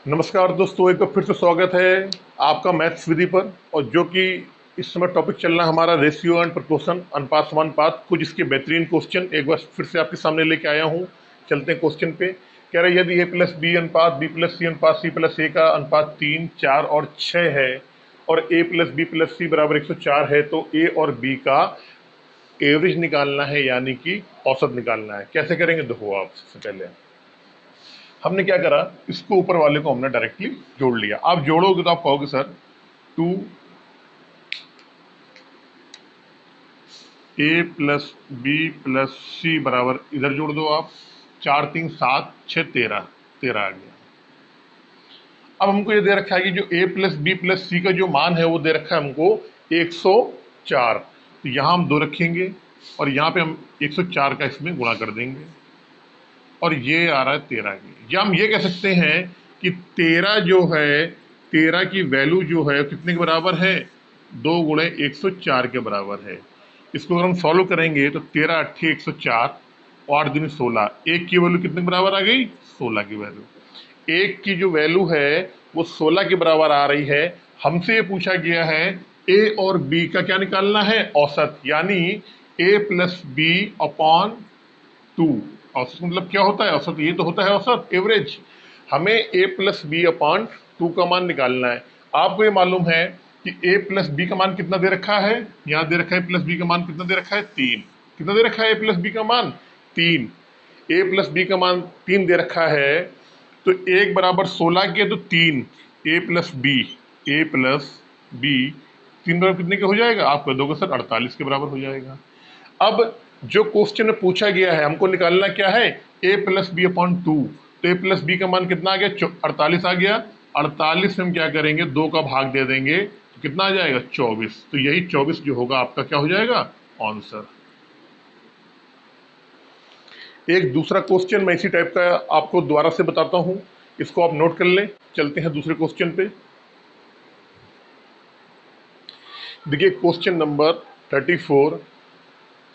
नमस्कार दोस्तों, एक बार फिर से स्वागत है आपका मैथ्स विधि पर। और जो कि इस समय टॉपिक चल रहा है हमारा रेशियो एंड प्रोपोर्शन, अनुपात समानुपात। कुछ इसके बेहतरीन क्वेश्चन एक बार फिर से आपके सामने लेके आया हूँ। चलते हैं क्वेश्चन पे। कह रहे यदि ए प्लस बी अनुपात बी प्लस सी अनुपात सी प्लस ए का अनुपात 3, 4 और 6 है और ए प्लस बी प्लस सी बराबर 104 है, तो ए और बी का एवरेज निकालना है, यानी कि औसत निकालना है। कैसे करेंगे देखो आप। सबसे पहले हमने क्या करा, इसको ऊपर वाले को हमने डायरेक्टली जोड़ लिया। आप जोड़ोगे तो आप कहोगे sir 2a plus B plus C बराबर, इधर जोड़ दो आप 4 3 7 6 13, 13 आ गया। अब हमको ये दे रखा है कि जो a प्लस बी प्लस सी का जो मान है वो दे रखा है हमको 104। तो यहाँ हम 2 रखेंगे और यहाँ पे हम 104 का इसमें गुणा कर देंगे और ये आ रहा है 13 की। या हम ये कह सकते हैं कि 13 जो है, 13 की वैल्यू जो है कितने के बराबर है, 2 गुणे 104 के बराबर है। इसको अगर हम सॉल्व करेंगे तो 13 अट्ठी 104 और 8 दूनी 16। एक की वैल्यू कितने के बराबर आ गई, 16 की वैल्यू। एक की जो वैल्यू है वो 16 के बराबर आ रही है। हमसे ये पूछा गया है ए और बी का क्या निकालना है, औसत, यानी ए प्लस बी अपॉन 2। औसत मतलब क्या होता है, औसत ये तो होता है औसत, एवरेज। हमें a प्लस बी अपॉन 2 का मान निकालना है। आपको ये मालूम है कि a प्लस बी का मान कितना दे रखा है, यहाँ दे रखा है प्लस बी का मान कितना दे रखा है, 3। कितना दे रखा है a प्लस बी का मान, 3। a प्लस बी का मान 3 दे रखा है, तो 1 बराबर 16 के, तो 3 a plus B, a plus B 3 बराबर कितने के हो जाएगा, आप कह दोगे सर 48 के बराबर हो जाएगा। अब जो क्वेश्चन में पूछा गया है हमको निकालना क्या है, a प्लस बी अपॉन 2। तो a प्लस बी का मान कितना आ गया, 48 आ गया। 48 में हम क्या करेंगे, 2 का भाग दे देंगे तो कितना आ जाएगा, 24। तो यही 24 जो होगा आपका क्या हो जाएगा, आंसर। एक दूसरा क्वेश्चन मैं इसी टाइप का आपको दोबारा से बताता हूं, इसको आप नोट कर लें। चलते हैं दूसरे क्वेश्चन पे। देखिए क्वेश्चन नंबर 34,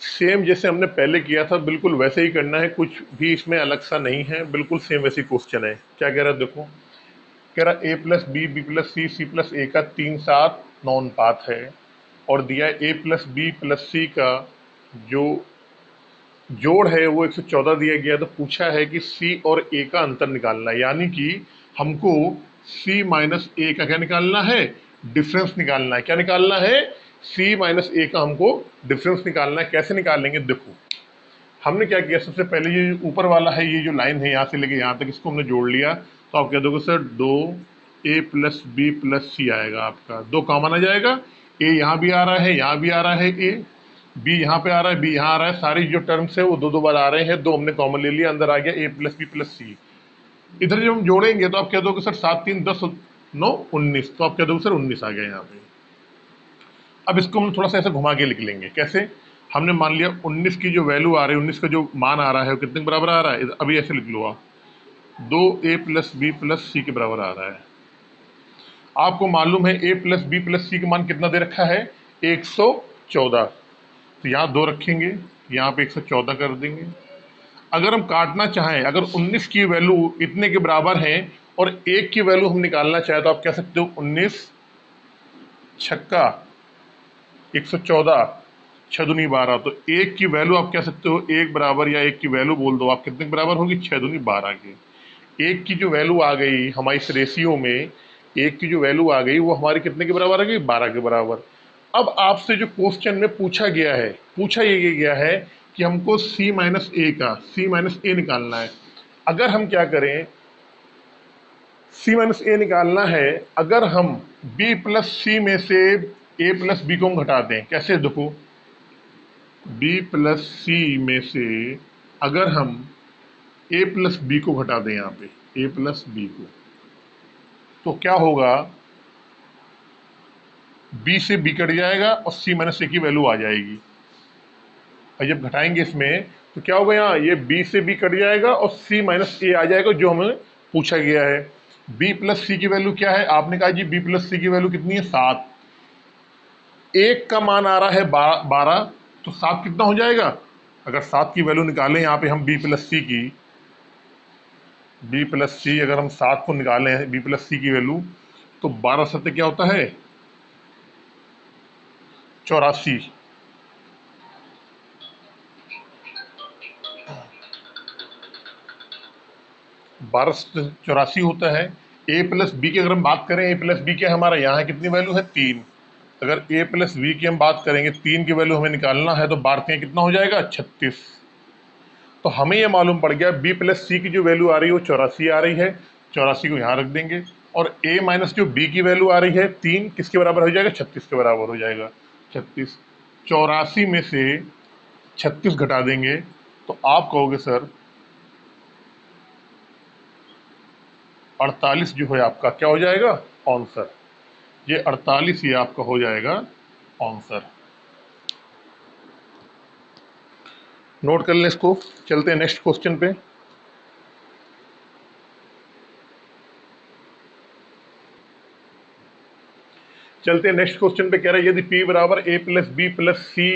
सेम जैसे हमने पहले किया था बिल्कुल वैसे ही करना है, कुछ भी इसमें अलग सा नहीं है, बिल्कुल सेम वैसी क्वेश्चन है। क्या कह रहा है देखो, कह रहा ए प्लस बी बी प्लस सी सी प्लस ए का 3 7 9 अनुपात है और दिया है ए प्लस बी प्लस सी का जो जोड़ है वो 114 दिया गया। तो पूछा है कि सी और ए का अंतर निकालना है, यानी कि हमको सी माइनस ए का क्या निकालना है, डिफरेंस निकालना है। क्या निकालना है, सी माइनस ए का हमको डिफरेंस निकालना है। कैसे निकालेंगे देखो, हमने क्या किया, सबसे पहले ये ऊपर वाला है, ये जो लाइन है यहाँ से लेके यहाँ तक, इसको हमने जोड़ लिया। तो आप कह दोगे सर 2 ए प्लस बी प्लस सी आएगा, आपका 2 कॉमन आ जाएगा। ए यहाँ भी आ रहा है, यहाँ भी आ रहा है, ए बी यहाँ पे आ रहा है, बी यहाँ आ रहा है, सारी जो टर्म्स है वो 2 2 बार आ रहे हैं, 2 हमने कॉमन ले लिया, अंदर आ गया ए प्लस बी प्लस सी। इधर जब हम जोड़ेंगे तो आप कह दोगे सर 7 3 10 9 19, तो आप कह दोगे सर 19 आ गया यहाँ पे। अब इसको हम थोड़ा सा ऐसे घुमा के लिख लेंगे। कैसे, हमने मान लिया 19 की जो वैल्यू आ रही है, 19 का जो मान आ रहा है वो कितने के बराबर आ रहा है, अभी ऐसे लिख लो आप, 2a प्लस बी प्लस सी के बराबर आ रहा है। आपको मालूम है a प्लस बी प्लस सी का मान कितना दे रखा है, 114। तो यहाँ 2 रखेंगे, यहाँ पे 114 कर देंगे। अगर हम काटना चाहें, अगर 19 की वैल्यू इतने के बराबर है और 1 की वैल्यू हम निकालना चाहें, तो आप कह सकते हो 19 छक्का 114 6 दूनी 12। तो 1 की वैल्यू आप कह सकते हो 1 बराबर, या 1 की वैल्यू बोल दो आप, कितने के बराबर होगी, 6 दूनी 12 के। 1 की जो वैल्यू आ गई हमारी इस रेशियो में, 1 की जो वैल्यू आ गई वो हमारी कितने के बराबर आ गई, 12 के बराबर। अब आपसे जो क्वेश्चन में पूछा गया है, पूछा ये गया है कि हमको c माइनस ए का, c माइनस ए निकालना है। अगर हम क्या करें, c माइनस ए निकालना है, अगर हम b प्लस सी में से a प्लस बी को हम घटा दें। कैसे देखो, b प्लस सी में से अगर हम a प्लस बी को घटा दें, यहाँ पे a प्लस बी को, तो क्या होगा, b से b कट जाएगा और c माइनस ए की वैल्यू आ जाएगी। और जब घटाएंगे इसमें तो क्या होगा, यहाँ ये b से b कट जाएगा और c माइनस ए आ जाएगा जो हमें पूछा गया है। b प्लस सी की वैल्यू क्या है, आपने कहा जी b प्लस सी की वैल्यू कितनी है, 7। 1 का मान आ रहा है 12, तो 7 कितना हो जाएगा, अगर 7 की वैल्यू निकालें यहाँ पे हम b प्लस सी की, बी प्लस सी, अगर हम 7 को निकालें बी प्लस सी की वैल्यू, तो 12 सत्ते क्या होता है 84। 1284 होता है। ए प्लस बी की अगर हम बात करें, ए प्लस बी क्या हमारा यहाँ कितनी वैल्यू है 3। अगर ए प्लस बी की हम बात करेंगे, 3 की वैल्यू हमें निकालना है, तो 12 कितना हो जाएगा 36। तो हमें ये मालूम पड़ गया बी प्लस सी की जो वैल्यू आ रही है वो 84 आ रही है। 84 को यहाँ रख देंगे, और ए माइनस जो बी की वैल्यू आ रही है 3 किसके बराबर हो जाएगा 36 के बराबर हो जाएगा। 36, 84 में से 36 घटा देंगे तो आप कहोगे सर 48 जो है आपका क्या हो जाएगा आंसर। ये 48 ही आपका हो जाएगा आंसर। नोट कर लें इसको। चलते हैं नेक्स्ट क्वेश्चन पे। चलते हैं नेक्स्ट क्वेश्चन पे। कह रहा है यदि p बराबर a plus B plus C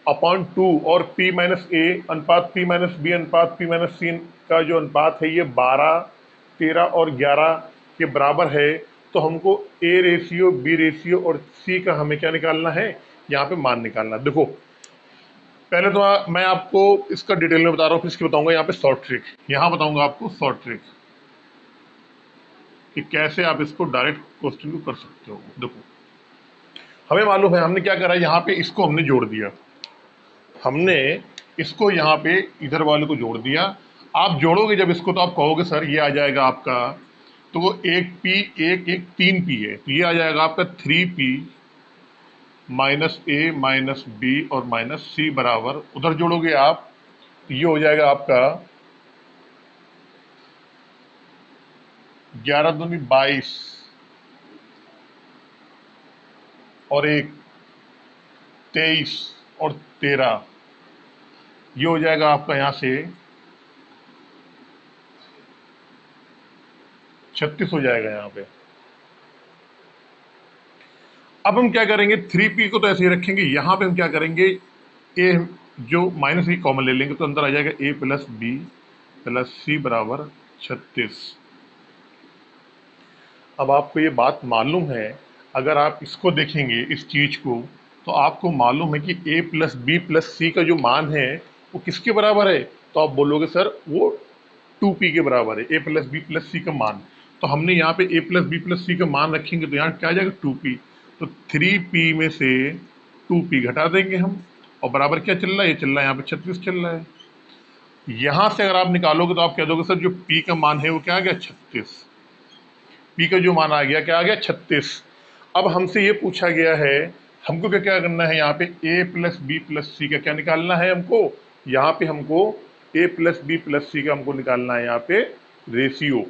upon 2 और p माइनस ए अनुपात p माइनस बी अनुपात p माइनस सी का जो अनुपात है ये 12, 13 और 11 के बराबर है, तो हमको a रेशियो, b रेशियो और c का हमें क्या निकालना है, यहाँ पे मान निकालना। देखो पहले तो मैं आपको इसका डिटेल में बता रहा हूँ, फिर इसकी बताऊंगा यहाँ पे शॉर्ट ट्रिक। यहाँ बताऊंगा आपको शॉर्ट ट्रिक कि कैसे आप इसको डायरेक्ट क्वेश्चन को कर सकते हो। देखो हमें मालूम है हमने क्या करा, यहाँ पे इसको हमने जोड़ दिया, हमने इसको यहाँ पे इधर वाले को जोड़ दिया। आप जोड़ोगे जब इसको तो आप कहोगे सर ये आ जाएगा आपका, तो वो एक पी एक एक 3p है, तो ये आ जाएगा आपका 3p माइनस ए माइनस बी और माइनस सी बराबर, उधर जोड़ोगे आप तो ये हो जाएगा आपका 11 दूनी 22 और एक 23 और 13, ये हो जाएगा आपका यहाँ से 36 हो जाएगा यहाँ पे। अब हम क्या करेंगे 3p को तो ऐसे ही रखेंगे, यहाँ पे हम क्या करेंगे a जो माइनस की कॉमन ले लेंगे, तो अंदर आ जाएगा a plus B plus C बराबर 36। अब आपको ये बात मालूम है, अगर आप इसको देखेंगे इस चीज को, तो आपको मालूम है कि a प्लस बी प्लस सी का जो मान है वो किसके बराबर है, तो आप बोलोगे सर वो 2p के बराबर है, a प्लस बी प्लस सी का मान। तो हमने यहाँ पे a प्लस बी प्लस सी का मान रखेंगे, तो यहाँ क्या आ जाएगा 2p, तो 3p में से 2p घटा देंगे हम, और बराबर क्या चल रहा है, ये चल रहा है यहाँ पे 36 चल रहा है। यहाँ से अगर आप निकालोगे तो आप कह दोगे सर जो p का मान है वो क्या आ गया 36, p का जो मान आ गया क्या आ गया 36। अब हमसे ये पूछा गया है हमको क्या क्या करना है, यहाँ पे a प्लस बी प्लस सी का क्या निकालना है हमको, यहाँ पे हमको a प्लस बी प्लस सी का हमको निकालना है यहाँ पे रेशियो।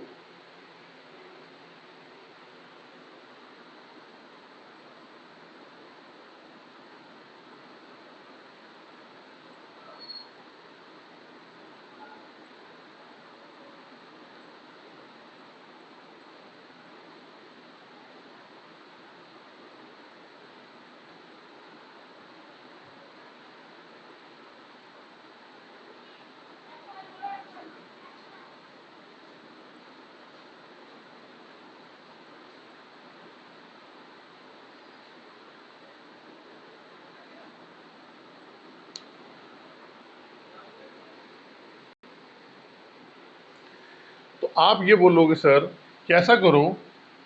तो आप ये बोलोगे सर कैसा करो,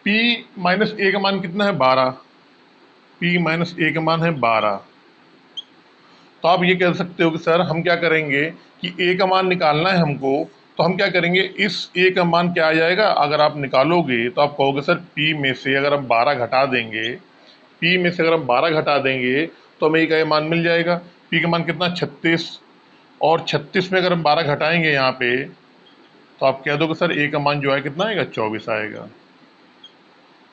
p माइनस ए का मान कितना है 12, p माइनस ए का मान है 12, तो आप ये कह सकते हो कि सर हम क्या करेंगे कि a का मान निकालना है हमको, तो हम क्या करेंगे इस a का मान क्या आ जाएगा, अगर आप निकालोगे तो आप कहोगे सर p में से अगर हम 12 घटा देंगे, p में से अगर हम 12 घटा देंगे तो हमें a का ये मान मिल जाएगा। p का मान कितना 36, और 36 में अगर हम 12 घटाएंगे यहाँ पे, तो आप कह दोगे सर a का मान जो है कितना आएगा 24 आएगा।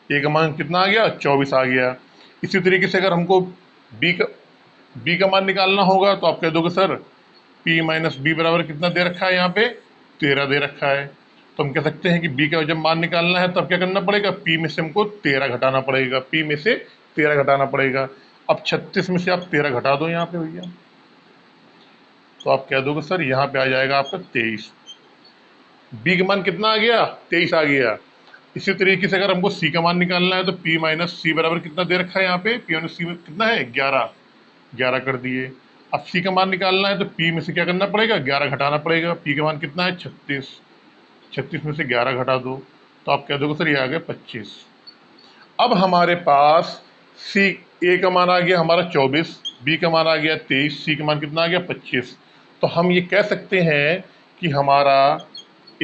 a का मान कितना आ गया 24 आ गया। इसी तरीके से अगर हमको b का मान निकालना होगा तो आप कह दोगे सर p माइनस बी बराबर कितना दे रखा है यहाँ पे 13 दे रखा है, तो हम कह सकते हैं कि b का जब मान निकालना है तब क्या करना पड़ेगा, p में से हमको 13 घटाना पड़ेगा, p में से 13 घटाना पड़ेगा। अब 36 में से आप 13 घटा दो यहाँ पे भैया, तो आप कह दोगे सर यहाँ पे आ जाएगा आपका 23। बी का मान कितना आ गया, 23 आ गया। इसी तरीके से अगर हमको सी का मान निकालना है तो पी माइनस सी बराबर कितना दे रखा है यहाँ पे, पी माइनस सी में कितना है 11, 11 कर दिए। अब सी का मान निकालना है तो पी में से क्या करना पड़ेगा, 11 घटाना पड़ेगा। पी का मान कितना है 36, 36 में से 11 घटा दो तो आप कह दोगे सर ये आ गया 25। अब हमारे पास सी, ए का मान आ गया हमारा 24, बी का मान आ गया 23, सी का मान कितना आ गया 25। तो हम ये कह सकते हैं कि हमारा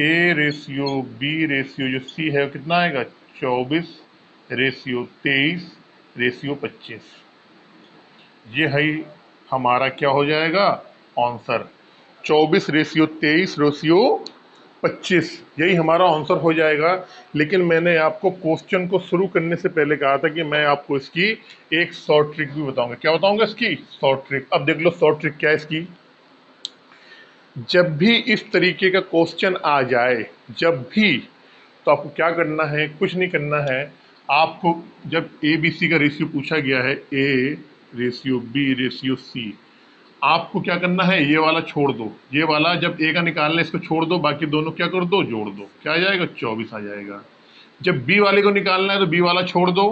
ए रेशियो बी रेशियो जो सी है वो कितना आएगा, 24 रेशियो 23 रेशियो 25। ये है हमारा क्या हो जाएगा आंसर, 24 रेशियो 23 रेशियो 25, यही हमारा आंसर हो जाएगा। लेकिन मैंने आपको क्वेश्चन को शुरू करने से पहले कहा था कि मैं आपको इसकी एक शॉर्ट ट्रिक भी बताऊंगा। क्या बताऊंगा इसकी शॉर्ट ट्रिक? अब देख लो शॉर्ट ट्रिक क्या है इसकी। जब भी इस तरीके का क्वेश्चन आ जाए, जब भी, तो आपको क्या करना है, कुछ नहीं करना है आपको। जब ए बी सी का रेशियो पूछा गया है, A ratio B ratio C, आपको क्या करना है, ये वाला छोड़ दो, ये वाला जब ए का निकालना है इसको छोड़ दो, बाकी दोनों क्या कर दो, जोड़ दो, क्या आ जाएगा 24 आ जाएगा। जब बी वाले को निकालना है तो बी वाला छोड़ दो,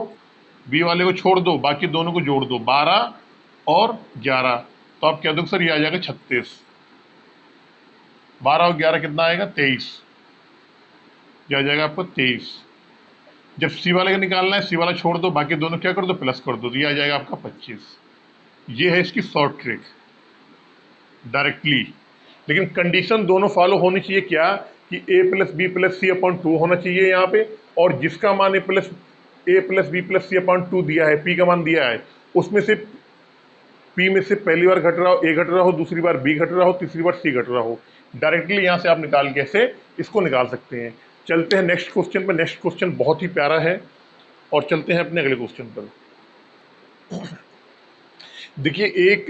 बी वाले को छोड़ दो, बाकी दोनों को जोड़ दो, 12 और 11, तो आप क्या दो सर ये आ जाएगा 36। 12 और 11 कितना आएगा 23, ये आ जाएगा आपको 23। जब सी वाले का निकालना है सी वाला छोड़ दो, बाकी दोनों क्या कर दो, प्लस कर दो, तो ये आ जाएगा आपका 25। ये है इसकी शॉर्ट ट्रिक डायरेक्टली। लेकिन कंडीशन दोनों फॉलो होनी चाहिए, क्या कि a plus B plus C upon 2 होना चाहिए यहाँ पे, और जिसका मान A plus B plus C upon 2 दिया है, p का मान दिया है, उसमें से p में से पहली बार घट रहा हो a घट रहा हो, दूसरी बार b घट रहा हो, तीसरी बार c घट रहा हो। डायरेक्टली यहाँ से आप निकाल के ऐसे इसको निकाल सकते हैं। चलते हैं नेक्स्ट क्वेश्चन पर। नेक्स्ट क्वेश्चन बहुत ही प्यारा है, और चलते हैं अपने अगले क्वेश्चन पर। देखिए एक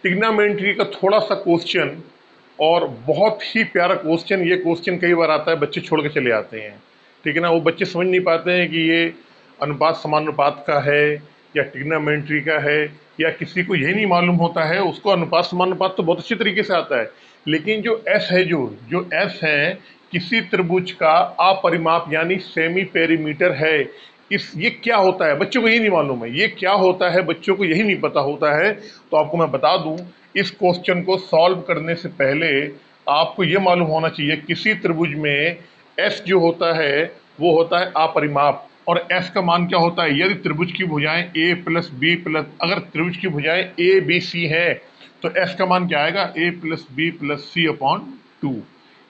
ट्रिग्नोमेट्री का थोड़ा सा क्वेश्चन, और बहुत ही प्यारा क्वेश्चन। ये क्वेश्चन कई बार आता है, बच्चे छोड़ के चले आते हैं, ठीक है ना। वो बच्चे समझ नहीं पाते हैं कि ये अनुपात समानुपात का है या ट्रिग्नोमेट्री का है, या किसी को यही नहीं मालूम होता है। उसको अनुपात समानुपात तो बहुत अच्छी तरीके से आता है, लेकिन जो एस है, जो एस है किसी त्रिभुज का अपरिमाप यानी सेमी पेरीमीटर है, इस ये क्या होता है बच्चों को यही नहीं मालूम है। ये क्या होता है बच्चों को यही नहीं पता होता है। तो आपको मैं बता दूं, इस क्वेश्चन को सॉल्व करने से पहले आपको ये मालूम होना चाहिए किसी त्रिभुज में एस जो होता है वो होता है अपरिमाप, और एस का मान क्या होता है, यदि त्रिभुज की भुजाएं ए प्लस बी प्लस, अगर त्रिभुज की भुजाएं ए बी सी है तो एस का मान क्या आएगा, ए plus B plus C upon 2।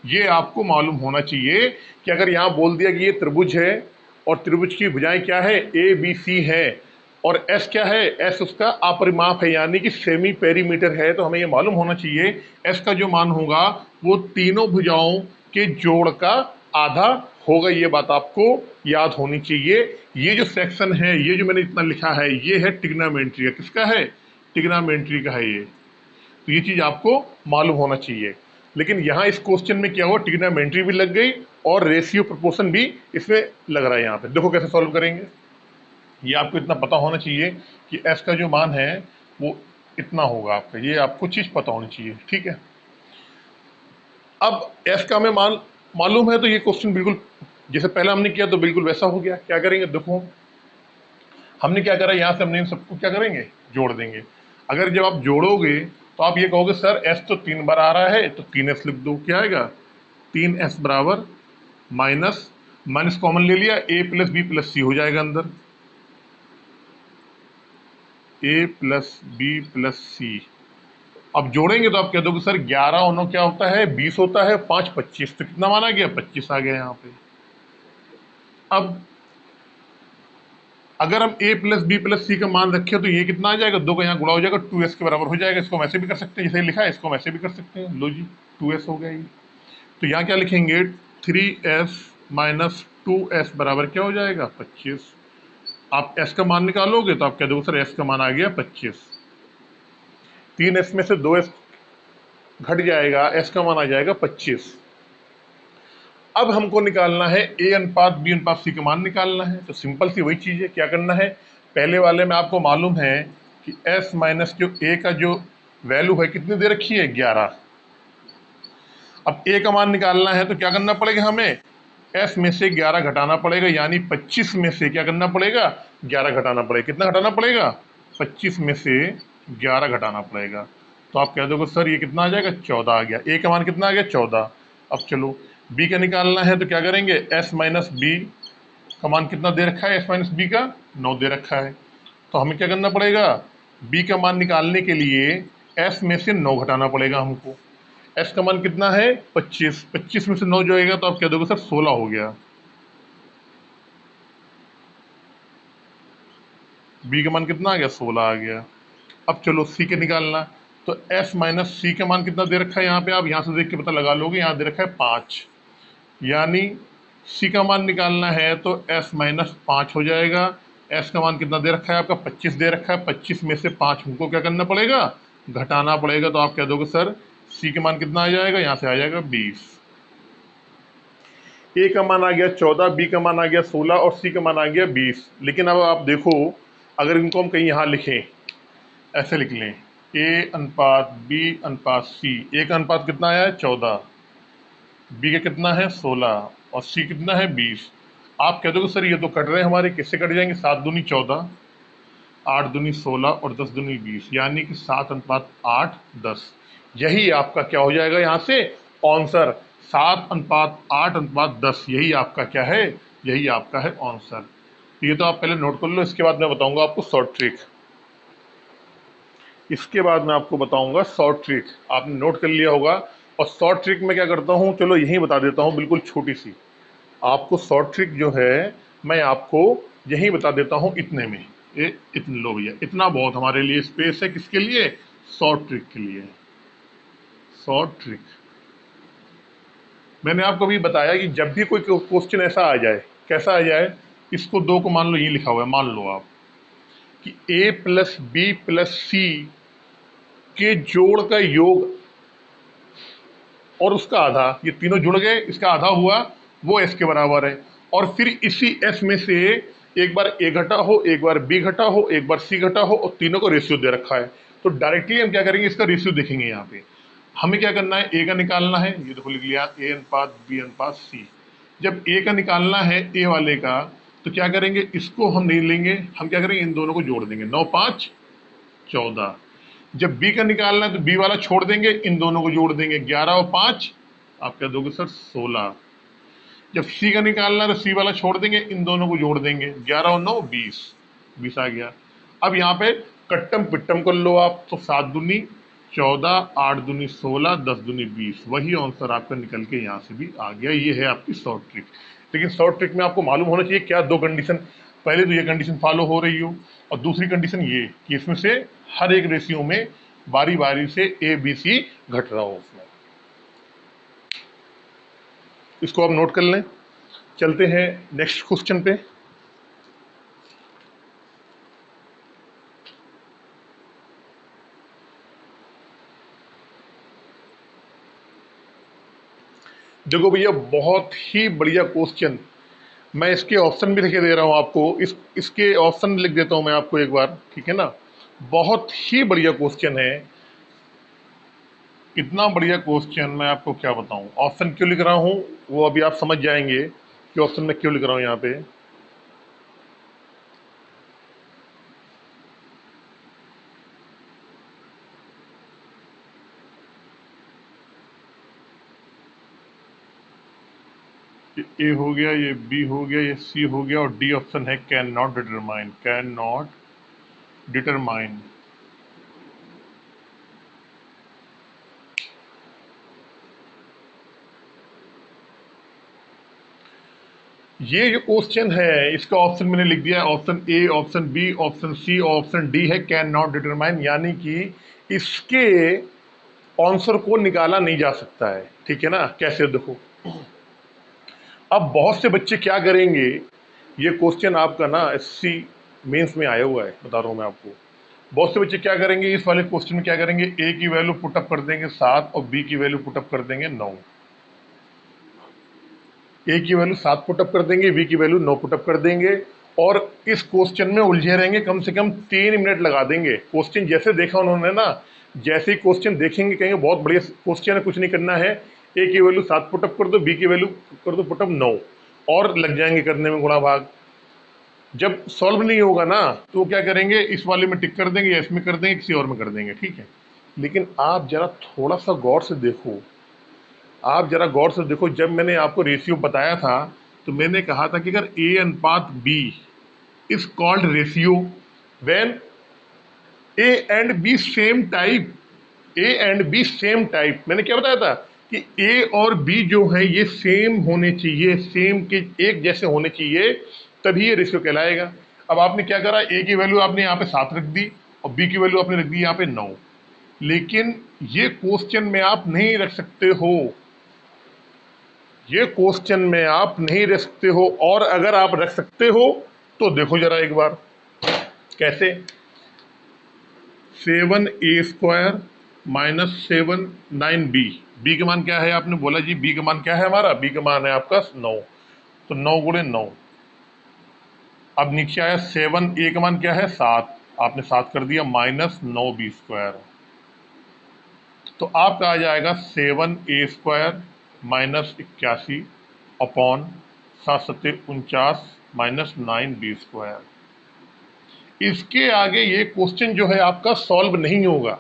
ये आपको मालूम होना चाहिए कि अगर यहाँ बोल दिया कि ये त्रिभुज है और त्रिभुज की भुजाएं क्या है, ए बी सी है, और एस क्या है, एस उसका अपरिमाप है यानी कि सेमी पेरीमीटर है, तो हमें ये मालूम होना चाहिए एस का जो मान होगा वो तीनों भुजाओं के जोड़ का आधा होगा। ये बात आपको याद होनी चाहिए। ये जो सेक्शन है, ये जो मैंने इतना लिखा है, ये है ट्रिग्नोमेट्री का। किसका है, ट्रिग्नोमेट्री का है ये। तो ये चीज आपको मालूम होना चाहिए। लेकिन यहाँ इस क्वेश्चन में क्या हुआ, ट्रिग्नोमेट्री भी लग गई और रेशियो प्रोपोर्शन भी इसमें लग रहा है। यहाँ पे देखो कैसे सॉल्व करेंगे। ये आपको इतना पता होना चाहिए कि एस का जो मान है वो इतना होगा आपका, ये आपको चीज पता होनी चाहिए, ठीक है। अब एस का हमें मान मालूम है तो ये क्वेश्चन बिल्कुल जैसे पहले हमने किया तो बिल्कुल वैसा हो गया। क्या करेंगे, देखो हमने क्या करा, यहाँ से हमने इन सबको क्या करेंगे, जोड़ देंगे। अगर जब आप जोड़ोगे तो आप ये कहोगे सर एस तो 3 बार आ रहा है, तो 3s लिख दो। क्या आएगा, 3s बराबर माइनस माइनस कॉमन ले लिया, ए प्लस बी प्लस सी हो जाएगा अंदर, ए प्लस बी प्लस सी। अब जोड़ेंगे तो आप कह दोगे सर 11 और 9 क्या होता है, 20 होता है, 5 25, तो कितना माना गया, 25 आ गया यहाँ पे। अब अगर हम a प्लस बी प्लस सी का मान रखें तो ये कितना आ जाएगा, 2 का यहाँ गुणा हो जाएगा, 2s के बराबर हो जाएगा। इसको वैसे भी कर सकते हैं जैसे लिखा है, इसको वैसे भी कर सकते हैं। लो जी 2s हो गया ये। तो यहाँ क्या लिखेंगे, 3s माइनस 2s बराबर क्या हो जाएगा, 25। आप s का मान निकालोगे तो आप क्या दोगे सर, s का मान आ गया 25। 3s में से 2s घट जाएगा, s का मान आ जाएगा 25। अब हमको निकालना है a अनुपात b अनुपात c का मान निकालना है। तो सिंपल सी वही चीज है, क्या करना है, पहले वाले में आपको मालूम है कि s माइनस जो a का जो वैल्यू है कितनी दे रखी है, 11। अब ए का मान निकालना है तो क्या करना पड़ेगा हमें, एस में से 11 घटाना पड़ेगा, यानी 25 में से क्या करना पड़ेगा, 11 घटाना पड़ेगा। कितना घटाना पड़ेगा, 25 में से 11 घटाना पड़ेगा। तो आप कह दोगे सर ये कितना आ जाएगा, 14 आ गया। ए का मान कितना आ गया, 14। अब चलो बी का निकालना है तो क्या करेंगे, एस माइनस बी का मान कितना दे रखा है, एस माइनस बी का 9 दे रखा है। तो हमें क्या करना पड़ेगा, बी का मान निकालने के लिए एस में से 9 घटाना पड़ेगा हमको। एस का मान कितना है, 25। 25 में से 9 जाएगा तो आप कह दोगे सर 16 हो गया। बी का मान कितना आ गया, 16 आ गया। अब चलो सी के निकालना, तो एस माइनस सी का मान कितना दे रखा है, यहाँ पे आप यहाँ से देख के पता लगा लोगे, यहाँ दे रखा है 5, यानी सी का मान निकालना है तो एस माइनस 5 हो जाएगा। एस का मान कितना दे रखा है आपका, 25 दे रखा है। 25 में से 5 हमको क्या करना पड़ेगा, घटाना पड़ेगा। तो आप कह दोगे सर सी का मान कितना आ जाएगा, यहाँ से आ जाएगा 20। ए का मान आ गया 14, बी का मान आ गया 16 और सी का मान आ गया 20। लेकिन अब आप देखो, अगर इनको हम कहीं यहाँ लिखें, ऐसे लिख लें, ए अनुपात बी अनुपात सी। ए का अनुपात कितना आया है, 14, बी का कितना है 16 और सी कितना है 20। आप कह दोगे सर ये तो कट रहे हैं हमारे, किससे कट जाएंगे, 7 दूनी 14, 8 दूनी 16 और 10 दूनी 20, यानी कि 7 अनुपात 8 10। यही आपका क्या हो जाएगा यहाँ से आंसर, 7 अनुपात 8 अनुपात 10, यही आपका क्या है, यही आपका है आंसर। ये तो आप पहले नोट कर लो, इसके बाद मैं बताऊंगा आपको शॉर्ट ट्रिक। इसके बाद मैं आपको बताऊंगा शॉर्ट ट्रिक, आपने नोट कर लिया होगा। और शॉर्ट ट्रिक में क्या करता हूँ, चलो यही बता देता हूँ, बिल्कुल छोटी सी आपको शॉर्ट ट्रिक जो है मैं आपको यही बता देता हूँ इतने में। ये इतने लो भैया, इतना बहुत हमारे लिए स्पेस है, किसके लिए, शॉर्ट ट्रिक के लिए। शॉर्ट ट्रिक मैंने आपको भी बताया कि जब भी कोई क्वेश्चन ऐसा आ जाए, कैसा आ जाए, इसको दो को मान लो ये लिखा हुआ है, मान लो आप कि a प्लस बी प्लस सी के जोड़ का योग और उसका आधा, ये तीनों जुड़ गए, इसका आधा हुआ, वो s के बराबर है। और फिर इसी s में से एक बार a घटा हो, एक बार b घटा हो, एक बार c घटा हो, और तीनों को रेशियो दे रखा है। तो डायरेक्टली हम क्या करेंगे, इसका रेशियो देखेंगे। यहाँ पे हमें क्या करना है, a का निकालना है, ये देखो लिख लिया, a अनुपात b अनुपात c। जब a का निकालना है a वाले का, तो क्या करेंगे, इसको हम नहीं लेंगे, हम क्या करेंगे, इन दोनों को जोड़ देंगे, 9 5 14। जब बी का निकालना है तो बी वाला छोड़ देंगे, इन दोनों को जोड़ देंगे, 11 और 5 आप क्या दोगे सर 16। जब सी का निकालना है तो सी वाला छोड़ देंगे, इन दोनों को जोड़ देंगे, 11 और 9 20, 20 आ गया। अब यहाँ पे कट्टम पिट्टम कर लो आप, तो 7 दूनी 14, 8 दूनी 16, 10 दूनी 20, वही आंसर आपका निकल के यहाँ से भी आ गया। ये है आपकी शॉर्ट ट्रिक। लेकिन शॉर्ट ट्रिक में आपको मालूम होना चाहिए क्या, दो कंडीशन, पहले तो ये कंडीशन फॉलो हो रही हो, और दूसरी कंडीशन ये कि इसमें से हर एक रेशियो में बारी बारी से ए बी सी घट रहा हो उसमें। इसको आप नोट कर लें। चलते हैं नेक्स्ट क्वेश्चन पे। देखो भैया बहुत ही बढ़िया क्वेश्चन, मैं इसके ऑप्शन भी लिखे दे रहा हूं आपको, इसके ऑप्शन लिख देता हूं मैं आपको एक बार, ठीक है ना। बहुत ही बढ़िया क्वेश्चन है, इतना बढ़िया क्वेश्चन मैं आपको क्या बताऊं। ऑप्शन क्यों लिख रहा हूं वो अभी आप समझ जाएंगे कि ऑप्शन में क्यों लिख रहा हूं। यहाँ पे ए हो गया, ये बी हो गया, ये सी हो गया, और डी ऑप्शन है cannot determine, can not determine. ये जो क्वेश्चन है इसका ऑप्शन मैंने लिख दिया है, option A, option B, option C और ऑप्शन डी है कैन नॉट डिटरमाइन, यानी कि इसके आंसर को निकाला नहीं जा सकता है, ठीक है ना। कैसे देखो, अब बहुत से बच्चे क्या करेंगे, ये क्वेश्चन आपका ना एससी मेंस में आया हुआ है, बता रहा हूं मैं आपको। बहुत से बच्चे क्या करेंगे, इस वाले क्वेश्चन में क्या करेंगे, ए की वैल्यू पुटअप कर देंगे 7 और बी की वैल्यू पुटअप कर देंगे 9। ए की वैल्यू 7 पुटअप कर देंगे, बी की वैल्यू 9 पुटअप कर देंगे, और इस क्वेश्चन में उलझे रहेंगे, कम से कम 3 मिनट लगा देंगे। क्वेश्चन जैसे देखा उन्होंने ना, जैसे ही क्वेश्चन देखेंगे कहेंगे बहुत बढ़िया क्वेश्चन है, कुछ नहीं करना है, ए की वैल्यू 7 पुटअप कर दो, बी की वैल्यू कर दो पुटअप 9, और लग जाएंगे करने में गुणा भाग। जब सॉल्व नहीं होगा ना तो क्या करेंगे, इस वाले में टिक कर देंगे या इसमें कर देंगे, किसी और में कर देंगे, ठीक है। लेकिन आप जरा थोड़ा सा गौर से देखो, आप जरा गौर से देखो, जब मैंने आपको रेशियो बताया था तो मैंने कहा था कि अगर ए अनुपात B is called ratio when A and B same type, A and B same type, मैंने क्या बताया था कि ए और बी जो है ये सेम होने चाहिए, सेम के एक जैसे होने चाहिए, तभी ये रेशियो कहलाएगा। अब आपने क्या करा, ए की वैल्यू आपने यहाँ पे 7 रख दी और बी की वैल्यू आपने रख दी यहाँ पे 9, लेकिन ये क्वेश्चन में आप नहीं रख सकते हो, ये क्वेश्चन में आप नहीं रख सकते हो। और अगर आप रख सकते हो तो देखो जरा एक बार कैसे, 7a² माइनस 7 9b, बी का मान क्या है आपने बोला जी, बी का मान क्या है हमारा, बी का मान है आपका 9, तो 9 गुणे 9। अब नीचे आया 7, ए का मान क्या है 7, आपने 7 कर दिया, माइनस 9b², तो आपका आ जाएगा 7a² minus 81 upon 7×7 minus 9b²। इसके आगे ये क्वेश्चन जो है आपका सॉल्व नहीं होगा,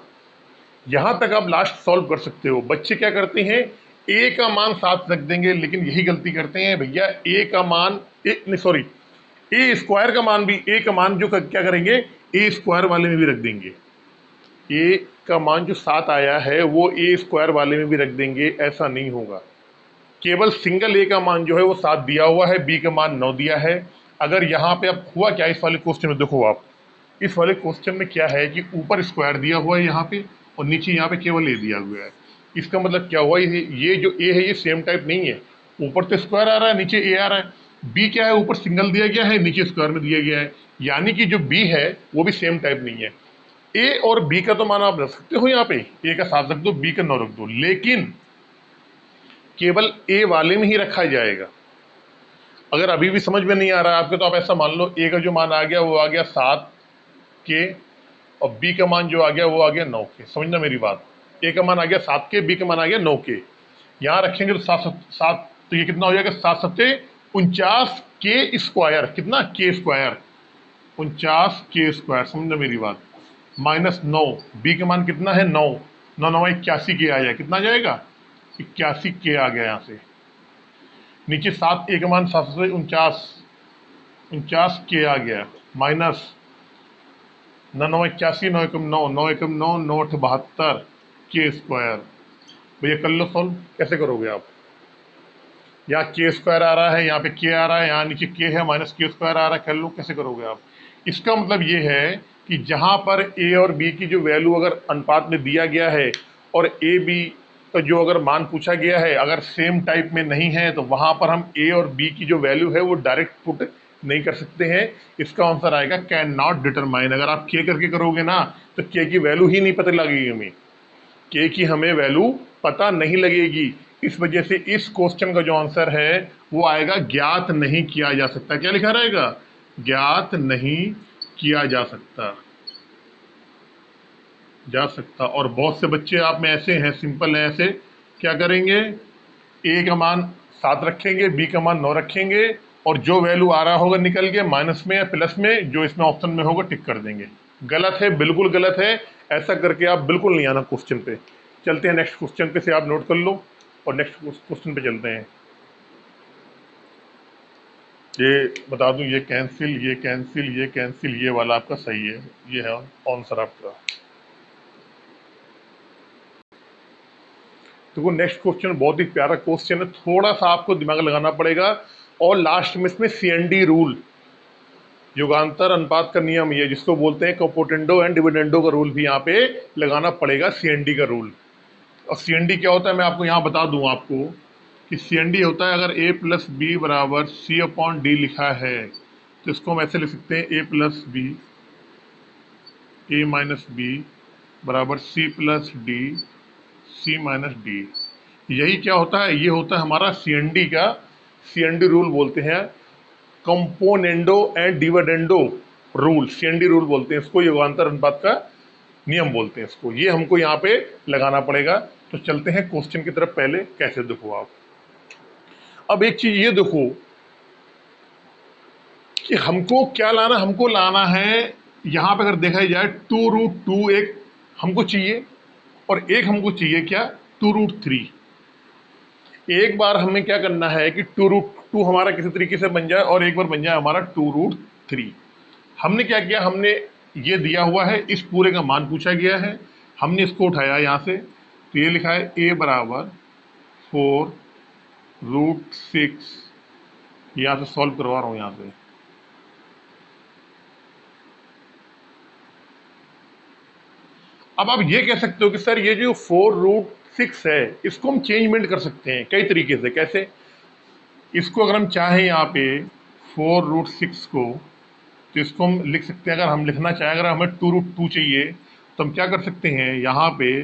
यहां तक आप लास्ट सॉल्व कर सकते हो। बच्चे क्या करते हैं, ए का मान 7 रख देंगे, लेकिन यही गलती करते हैं भैया, ए का मान सॉरी, ए स्क्वायर का मान भी, ए का मान जो क्या करेंगे, ए स्क्वायर वाले में भी रख देंगे, ए का मान जो 7 आया है वो ए स्क्वायर वाले में भी रख देंगे, ऐसा नहीं होगा। केवल सिंगल ए का मान जो है वो 7 दिया हुआ है, बी का मान 9 दिया है। अगर यहाँ पे अब हुआ क्या, इस वाले क्वेश्चन में देखो आप, इस वाले क्वेश्चन में क्या है कि ऊपर स्क्वायर दिया हुआ है यहाँ पे और नीचे यहाँ पे केवल ए दिया हुआ है। इसका मतलब क्या हुआ, ये जो ए है ये सेम टाइप नहीं है, ऊपर तो स्क्वायर आ रहा है, नीचे ए आ रहा है। बी क्या है, ऊपर सिंगल दिया गया है, नीचे स्क्वायर में दिया गया है, यानी कि जो बी है वो भी सेम टाइप नहीं है। ए और बी का तो मान आप रख सकते हो, यहाँ पे ए का 7 रख दो, बी का 9 रख दो, लेकिन केवल ए वाले में ही रखा जाएगा। अगर अभी भी समझ में नहीं आ रहा है आपके, तो आप ऐसा मान लो, ए का जो मान आ गया वो आ गया 7 के, और बी का मान जो आ गया वो आ गया 9 के। समझना मेरी बात, ए का मान आ गया 7 के, बी का मान आ गया 9 के। यहाँ रखेंगे तो 7 तो ये कितना हो जाएगा, 7×7 = 49 के स्क्वायर, कितना के स्क्वायर, 49 के स्क्वायर। समझना मेरी बात, माइनस 9, बी का मान कितना है 9, 9 9 81 के आ जाए, कितना जाएगा 81 के आ गया। यहाँ से नीचे 7, ए का मान 7×49 के आ गया, माइनस 9 9 81, 9 एकम 9, 9 एकम 9, 9 8 72 के स्क्वायर। भैया कर लो सॉल्व, कैसे करोगे आप, यहाँ के स्क्वायर आ रहा है, यहाँ पे के आ रहा है, यहाँ नीचे के है, माइनस के स्क्वायर आ रहा है, कर लो कैसे करोगे आप। इसका मतलब ये है कि जहाँ पर ए और बी की जो वैल्यू अगर अनुपात में दिया गया है और ए बी का जो अगर मान पूछा गया है अगर सेम टाइप में नहीं है, तो वहाँ पर हम ए और बी की जो वैल्यू है वो डायरेक्ट पुट नहीं कर सकते हैं। इसका आंसर आएगा कैन नॉट डिटरमाइन। अगर आप के करके करोगे ना तो के की वैल्यू ही नहीं पता लगेगी हमें, के की हमें वैल्यू पता नहीं लगेगी। इस वजह से इस क्वेश्चन का जो आंसर है वो आएगा ज्ञात नहीं किया जा सकता। क्या लिखा रहेगा, ज्ञात नहीं किया जा सकता, और बहुत से बच्चे आप में ऐसे हैं, सिंपल है, ऐसे क्या करेंगे, ए का मान 7 रखेंगे, बी का मान 9 रखेंगे, और जो वैल्यू आ रहा होगा निकल के माइनस में या प्लस में, जो इसमें ऑप्शन में होगा टिक कर देंगे। गलत है, बिल्कुल गलत है, ऐसा करके आप बिल्कुल नहीं आना क्वेश्चन पे। चलते हैं नेक्स्ट क्वेश्चन पे, से आप नोट कर लो और नेक्स्ट क्वेश्चन पे चलते हैं। ये बता दूं, ये कैंसिल, ये कैंसिल, ये कैंसिल, ये वाला आपका सही है, ये है आंसर आपका। देखो नेक्स्ट क्वेश्चन बहुत ही प्यारा क्वेश्चन है, थोड़ा सा आपको दिमाग लगाना पड़ेगा, और लास्ट में इसमें CND रूल, युगांतर अनुपात का नियम, ये जिसको बोलते हैं कॉपोटेंडो एंड डिविडेंडो का रूल भी यहाँ पे लगाना पड़ेगा, CND का रूल। और CND क्या होता है मैं आपको यहाँ बता दूँ आपको कि CND होता है, अगर a + b = c/d लिखा है तो इसको हम ऐसे लिख सकते हैं, a + b, a - b = c + d, c - d। यही क्या होता है, ये होता है हमारा CND का, CND रूल बोलते हैं, componendo and dividendo rule, CND rule बोलते हैं इसको, युगांतर अनुपात का नियम बोलते हैं इसको। ये हमको यहाँ पे लगाना पड़ेगा। तो चलते हैं क्वेश्चन की तरफ। पहले कैसे देखो आप, अब एक चीज ये देखो कि हमको क्या लाना, हमको लाना है यहां पे अगर देखा जाए 2√2 एक हमको चाहिए, और एक हमको चाहिए क्या, 2√3। एक बार हमें क्या करना है कि 2√2 हमारा किसी तरीके से बन जाए और एक बार बन जाए हमारा 2√3। हमने क्या किया, हमने ये दिया हुआ है, इस पूरे का मान पूछा गया है, हमने इसको उठाया यहां से, तो ये लिखा है a बराबर 4√6। यहां से सॉल्व करवा रहा हूं यहां से। अब आप ये कह सकते हो कि सर ये जो 4√6 है इसको हम चेंजमेंट कर सकते हैं कई तरीके से। कैसे, इसको अगर हम चाहें यहाँ पे 4√6 को, तो इसको हम लिख सकते हैं, अगर हम लिखना चाहें, अगर हमें 2√2 चाहिए तो हम क्या कर सकते हैं, यहाँ पे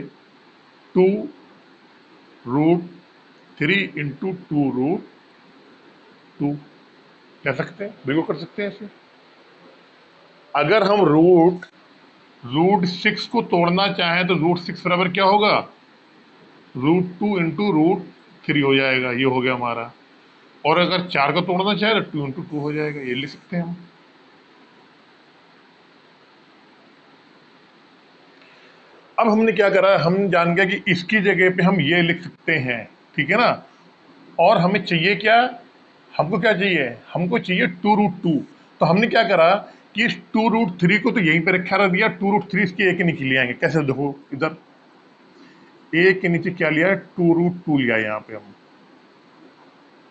2√3 इंटू 2√2 कह सकते हैं, बिल्कुल कर सकते हैं ऐसे। अगर हम √6 को तोड़ना चाहें तो √6 बराबर क्या होगा, √2 इंटू √3 हो जाएगा, ये हो गया हमारा। और अगर 4 को तोड़ना चाहे तो 2 इंटू 2 हो जाएगा, ये लिख सकते हैं हम। अब हमने क्या करा, हम जान गया कि इसकी जगह पे हम ये लिख सकते हैं, ठीक है ना। और हमें चाहिए क्या, हमको क्या चाहिए, हमको चाहिए 2√2। तो हमने क्या करा कि इस 2√3 को तो यहीं पे रखा रह दिया, 2√3 इसके ए के नीचे ले आएंगे। कैसे, देखो इधर ए के नीचे क्या लिया है, 2√2 लिया है यहाँ पे हम,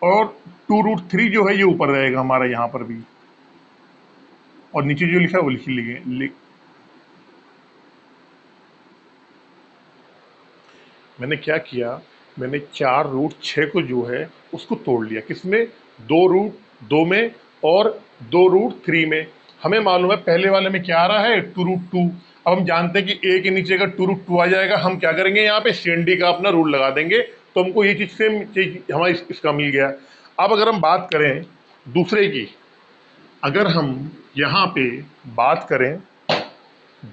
और 2√3 जो है ये ऊपर रहेगा हमारा यहाँ पर भी, और नीचे जो लिखा है वो लिख लीजिए। मैंने क्या किया, मैंने 4√6 को जो है उसको तोड़ लिया, किसमें, 2√2 में और 2√3 में। हमें मालूम है पहले वाले में क्या आ रहा है, 2√2। अब हम जानते हैं कि ए के नीचे अगर 2√2 आ जाएगा, हम क्या करेंगे, यहाँ पे CND का अपना रूल लगा देंगे, तो हमको ये चीज सेम चीज हमारा इसका मिल गया। अब अगर हम बात करें दूसरे की, अगर हम यहाँ पे बात करें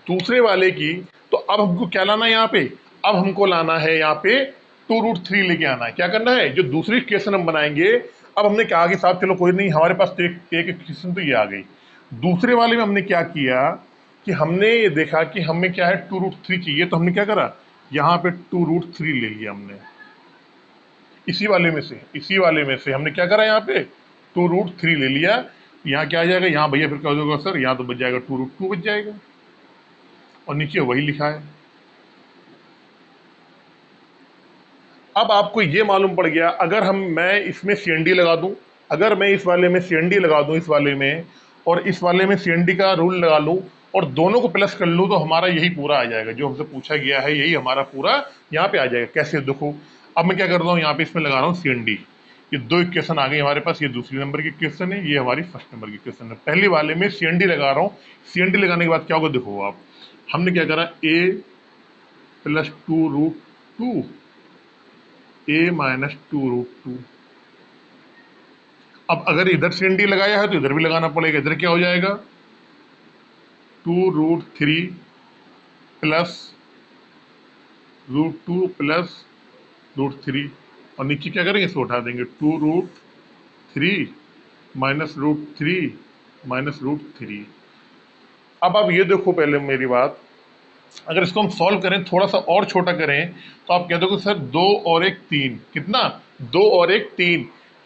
दूसरे वाले की, तो अब हमको क्या लाना है यहाँ पे, अब हमको लाना है यहाँ पे 2√3 लेके आना है। क्या करना है, जो दूसरी इक्वेशन हम बनाएंगे, अब हमने कहा कि साहब चलो कोई नहीं, हमारे पास तो एक इक्वेशन तो ये आ गई। दूसरे वाले में हमने क्या किया कि हमने ये देखा कि हमें क्या है, 2√3 चाहिए, तो हमने क्या करा, यहाँ पे 2√3 ले लिया हमने। इसी वाले में से हमने क्या करा, यहाँ पे 2√3 ले लिया। यहाँ क्या आ जाएगा, यहाँ भैया फिर क्या हो जाएगा सर, यहाँ तो बच जाएगा 2√2 बच जाएगा, और नीचे वही लिखा है। अब आपको ये मालूम पड़ गया, अगर मैं इसमें CND लगा दूं, अगर मैं इस वाले में CND लगा दूं, इस वाले में और इस वाले में CND का रूल लगा लूं और दोनों को प्लस कर लूं, तो हमारा यही पूरा आ जाएगा, जो हमसे पूछा गया है यही हमारा पूरा यहाँ पे आ जाएगा। कैसे, देखो अब मैं क्या कर रहा हूँ, यहाँ पे इसमें लगा रहा हूँ CND। ये दो इक्वेशन आ गई हमारे पास, ये दूसरी नंबर की इक्वेशन है, ये हमारी फर्स्ट नंबर की इक्वेशन है। पहले वाले में CND लगा रहा हूँ, CND लगाने के बाद क्या होगा, देखो आप, हमने क्या करा, a प्लस 2√2 a माइनस 2√2। अब अगर इधर CND लगाया है तो इधर भी लगाना पड़ेगा, इधर क्या हो जाएगा, 2√3 प्लस √2 प्लस √3, और नीचे क्या करेंगे, इसको उठा देंगे, 2√3 माइनस √3 माइनस √3। अब आप ये देखो पहले मेरी बात, अगर इसको हम सॉल्व करें, थोड़ा सा और छोटा करें, तो आप कह दोगे सर 2 और 1 3, कितना, 2 और 1 3,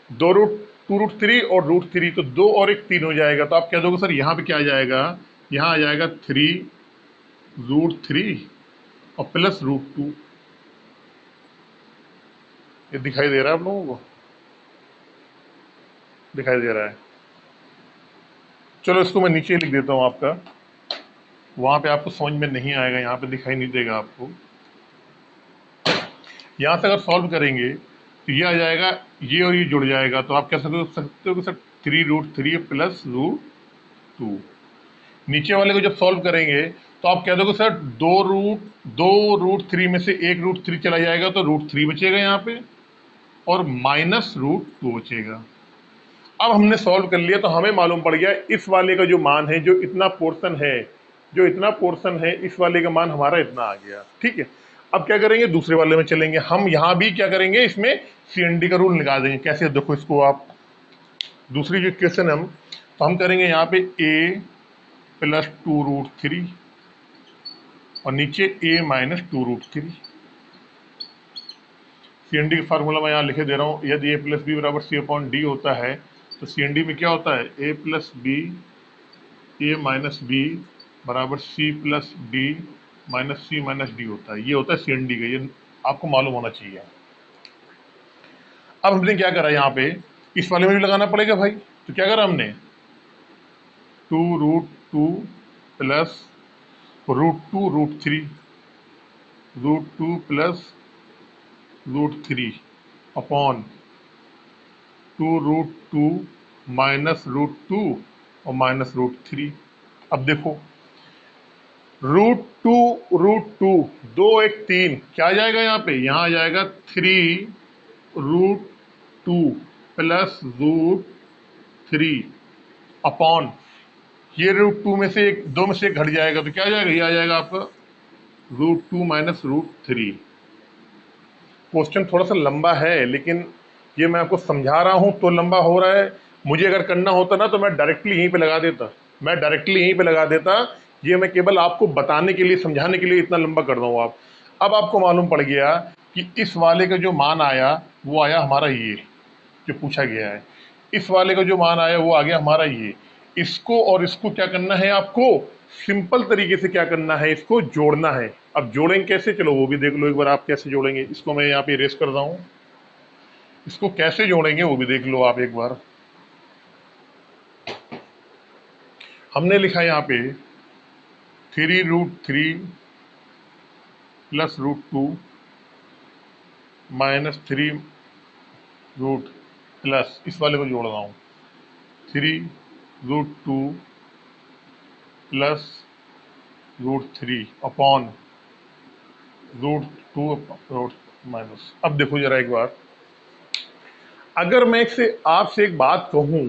2√3 और √3, तो 2 और 1 3 हो जाएगा। तो आप कह दोगे सर यहाँ पे क्या आ जाएगा, यहाँ आ जाएगा 3√3 और प्लस √2। ये दिखाई दे रहा है आप लोगों को, दिखाई दे रहा है। चलो इसको मैं नीचे लिख देता हूँ आपका, वहां पे आपको समझ में नहीं आएगा, यहाँ पे दिखाई नहीं देगा आपको। यहाँ से अगर सॉल्व करेंगे तो ये आ जाएगा, ये और ये जुड़ जाएगा, तो आप कह सकते हो कि सर 3√3 प्लस √2। नीचे वाले को जब सॉल्व करेंगे तो आप कह दोगे सर 2√3 में से 1√3 चला जाएगा, तो √3 बचेगा यहाँ पे, और माइनस √2 बचेगा। अब हमने सॉल्व कर लिया, तो हमें मालूम पड़ गया इस वाले का जो मान है, जो इतना पोर्शन है, इस वाले का मान हमारा इतना आ गया, ठीक है। अब क्या करेंगे, दूसरे वाले में चलेंगे। हम यहाँ भी क्या करेंगे, इसमें CND का रूल निकाल देंगे। कैसे, देखो इसको आप, दूसरी जो इक्वेशन हम, तो हम करेंगे यहाँ पे a प्लस 2√3 और नीचे a माइनस 2√3। CND का फार्मूला मैं यहाँ लिखे दे रहा हूँ। यदि a प्लस बी बराबर C अपॉन डी होता है तो CND में क्या होता है, a plus B a minus B बराबर C plus D minus C minus D होता है। ये होता है CND का, ये आपको मालूम होना चाहिए। अब हमने क्या करा, यहाँ पे इस वाले में भी लगाना पड़ेगा भाई। तो क्या करा हमने, 2√2 प्लस √2√3 √2 प्लस √3 अपॉन 2√2 माइनस √2 और माइनस √3। अब देखो √2 2 1 3 क्या आ जाएगा यहाँ पे, यहाँ आ जाएगा 3√2 प्लस √3 अपॉन ये √2 में से एक, दो में से एक घट जाएगा तो क्या आ जाएगा, ये आ जाएगा आपका √2 माइनस √3। क्वेश्चन थोड़ा सा लंबा है, लेकिन ये मैं आपको समझा रहा हूँ तो लंबा हो रहा है। मुझे अगर करना होता ना तो मैं डायरेक्टली यहीं पे लगा देता, ये मैं केवल आपको बताने के लिए, समझाने के लिए इतना लंबा कर रहा हूँ। आप अब आपको मालूम पड़ गया कि इस वाले का जो मान आया वो आया हमारा ये जो पूछा गया है, इस वाले का जो मान आया वो आ गया हमारा ये। इसको और इसको क्या करना है, आपको सिंपल तरीके से क्या करना है, इसको जोड़ना है। अब जोड़ेंगे कैसे, चलो वो भी देख लो एक बार आप कैसे जोड़ेंगे। इसको मैं यहाँ पे इरेज कर रहा हूँ, इसको कैसे जोड़ेंगे वो भी देख लो आप एक बार। हमने लिखा यहाँ पे 3√3 प्लस √2 माइनस 3 रूट प्लस, इस वाले को जोड़ रहा हूँ 3√2 प्लस √3 अपॉन √2 माइनस। अब देखो जरा एक बार, अगर मैं आपसे एक बात कहूँ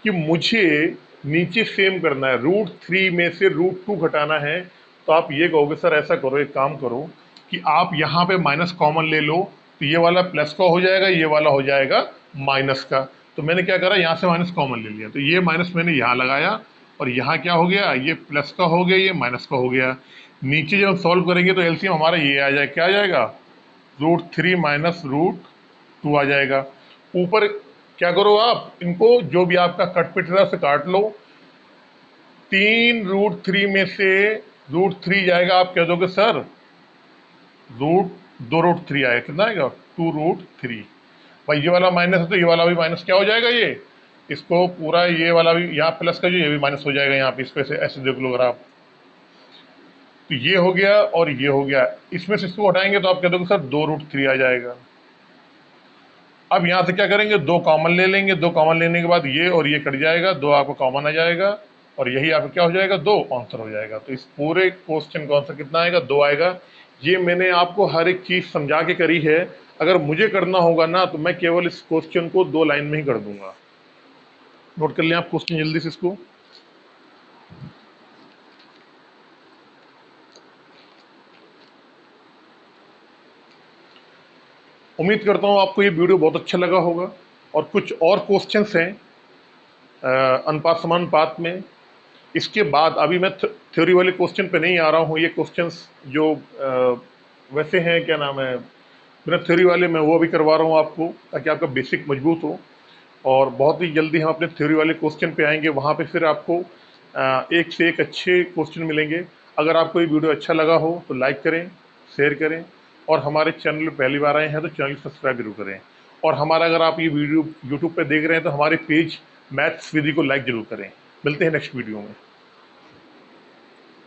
कि मुझे नीचे सेम करना है, √3 में से √2 घटाना है, तो आप ये कहोगे सर ऐसा करो, एक काम करो कि आप यहाँ पे माइनस कॉमन ले लो, तो ये वाला प्लस का हो जाएगा, ये वाला हो जाएगा माइनस का। तो मैंने क्या करा, यहाँ से माइनस कॉमन ले लिया, तो ये माइनस मैंने यहाँ लगाया और यहाँ क्या हो गया, ये प्लस का हो गया, ये माइनस का हो गया। नीचे जब हम सॉल्व करेंगे तो एलसीएम हमारा ये आ जाएगा, क्या आ जाएगा, √3 माइनस √2 आ जाएगा। ऊपर क्या करो आप, इनको जो भी आपका कट पिट रहा है उसे काट लो। 3√3 में से √3 जाएगा, आप कह दोगे सर √2√3 आएगा, कितना आएगा 2√3। भाई ये वाला माइनस है तो ये वाला भी माइनस क्या हो जाएगा, ये इसको पूरा, ये वाला भी यहाँ प्लस का जो, ये भी माइनस हो जाएगा यहाँ पे, इसको ऐसे देख लो अगर आप। तो ये हो गया और ये हो गया, इसमें से इसको हटाएंगे तो आप कह दोगे सर 2√3 आ जाएगा। अब यहाँ से क्या करेंगे, 2 कॉमन ले लेंगे, 2 कॉमन लेने के बाद ये और ये कट जाएगा, 2 आपको कॉमन आ जाएगा और यही आपका क्या हो जाएगा, 2 आंसर हो जाएगा। तो इस पूरे क्वेश्चन का आंसर कितना आएगा, 2 आएगा। ये मैंने आपको हर एक चीज़ समझा के करी है। अगर मुझे करना होगा ना तो मैं केवल इस क्वेश्चन को 2 लाइन में ही कर दूंगा। नोट कर लें आप क्वेश्चन जल्दी से इसको। उम्मीद करता हूँ आपको ये वीडियो बहुत अच्छा लगा होगा। और कुछ और क्वेश्चंस हैं अनुपात समानुपात में। इसके बाद अभी मैं थ्योरी वाले क्वेश्चन पे नहीं आ रहा हूँ। ये क्वेश्चंस जो वैसे हैं, क्या नाम है, मेरा थ्योरी वाले मैं वो भी करवा रहा हूँ आपको, ताकि आपका बेसिक मजबूत हो। और बहुत ही जल्दी हम अपने थ्योरी वाले क्वेश्चन पे आएंगे, वहाँ पे फिर आपको एक से एक अच्छे क्वेश्चन मिलेंगे। अगर आपको ये वीडियो अच्छा लगा हो तो लाइक करें, शेयर करें, और हमारे चैनल पर पहली बार आए हैं तो चैनल सब्सक्राइब जरूर करें। और हमारा अगर आप ये वीडियो यूट्यूब पे देख रहे हैं तो हमारे पेज मैथ्स विधि को लाइक जरूर करें। मिलते हैं नेक्स्ट वीडियो में।